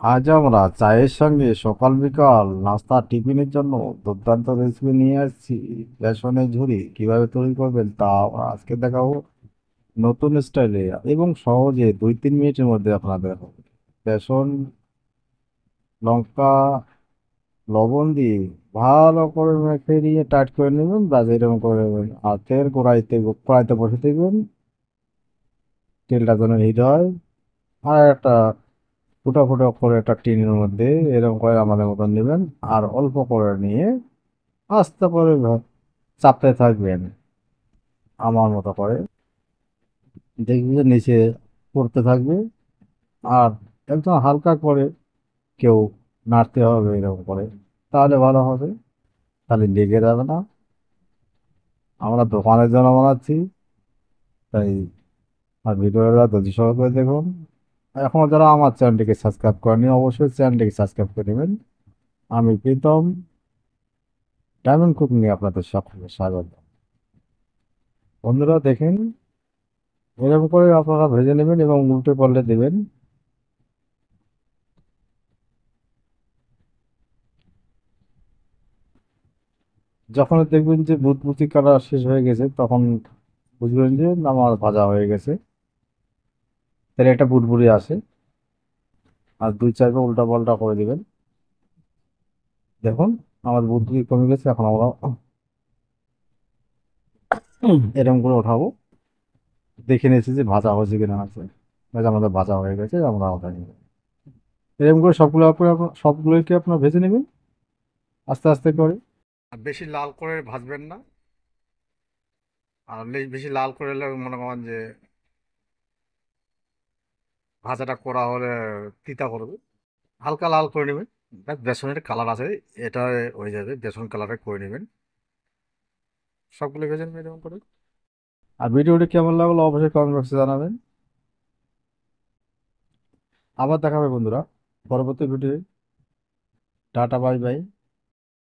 আজ আমরা চায়ের সঙ্গে সকাল বিকাল নাস্তা টিফিনের জন্য দুর্দান্ত রেসিপি নিয়ে আসছি। বেসনের ঝুড়ি কিভাবে তৈরি করবেন তা আমরা আজকে দেখাবো নতুন স্টাইলে এবং সহজে 2-3 মিনিটের মধ্যে আপনাদের হবে। বেসন, লঙ্কা, লবণ দিয়ে ভালো করে মেখে নিয়ে টাইট করে নেবেন, ব্যাস এরকম করে নেবেন। আর তেল কড়াইতে বসে দেবেন, তেলটা যেন হিট হয়। আর একটা ফুটা ফুটা করে একটা টিনের মধ্যে এরকম করে আমাদের মতন নেবেন। আর অল্প করে নিয়ে আস্তে করে চাপতে থাকবেন আমার মতো করে, দেখবেন যে নিচে পড়তে থাকবে। আর একদম হালকা করে কেউ নাড়তে হবে এরকম করে, তাহলে ভালো হবে, তাহলে লেগে যাবে না। আমরা দোকানের জন্য বানাচ্ছি, তাই আর ভিডিওটা ধৈর্য সহকারে দেখুন। এখনো যারা আমার চ্যানেলটিকে সাবস্ক্রাইব করেনি অবশ্যই চ্যানেলটিকে সাবস্ক্রাইব করে নেবেন। আমি প্রীতম, ডায়মন্ড কুকিং এ আপনাদের সকলকে স্বাগত। বন্ধুরা দেখেন, এরকম করে আপনারা ভেজে নেবেন এবং উল্টে পাল্টে দেবেন। যখন দেখবেন যে বুদবুদি কালার শেষ হয়ে গেছে তখন বুঝবেন যে আমার ভাজা হয়ে গেছে। তাহলে একটা বুদবুদি আসে, আর 2-4 বার উল্টা পাল্টা করে দিবেন। দেখুন আমার বুদবুদি কমে গেছে। এখন আমরা এরকম করে ওঠাবো, দেখে নিয়েছি যে ভাজা হয়েছে কিনা আছে। ব্যাস আমাদের ভাজা হয়ে গেছে, আমরা ওঠা নিব। এরকম করে সবগুলোকে আপনার ভেজে নেবেন আস্তে আস্তে করে। আর বেশি লাল করে ভাজবেন না। আর বেশি লাল করে হলে মনে করেন যে ভাজাটা করা হলে তিতা করবে। হালকা লাল করে নেবেন, ব্যাস বেসনের কালার আছে, এটা হয়ে যাবে। বেসন কালারে করে নেবেন, সবগুলো ভেজে নেবেন এরকম করে। আর ভিডিওটি কেমন লাগলো অবশ্যই কমেন্ট বক্সে জানাবেন। আবার দেখা হবে বন্ধুরা পরবর্তী ভিডিও। Tata, bye bye.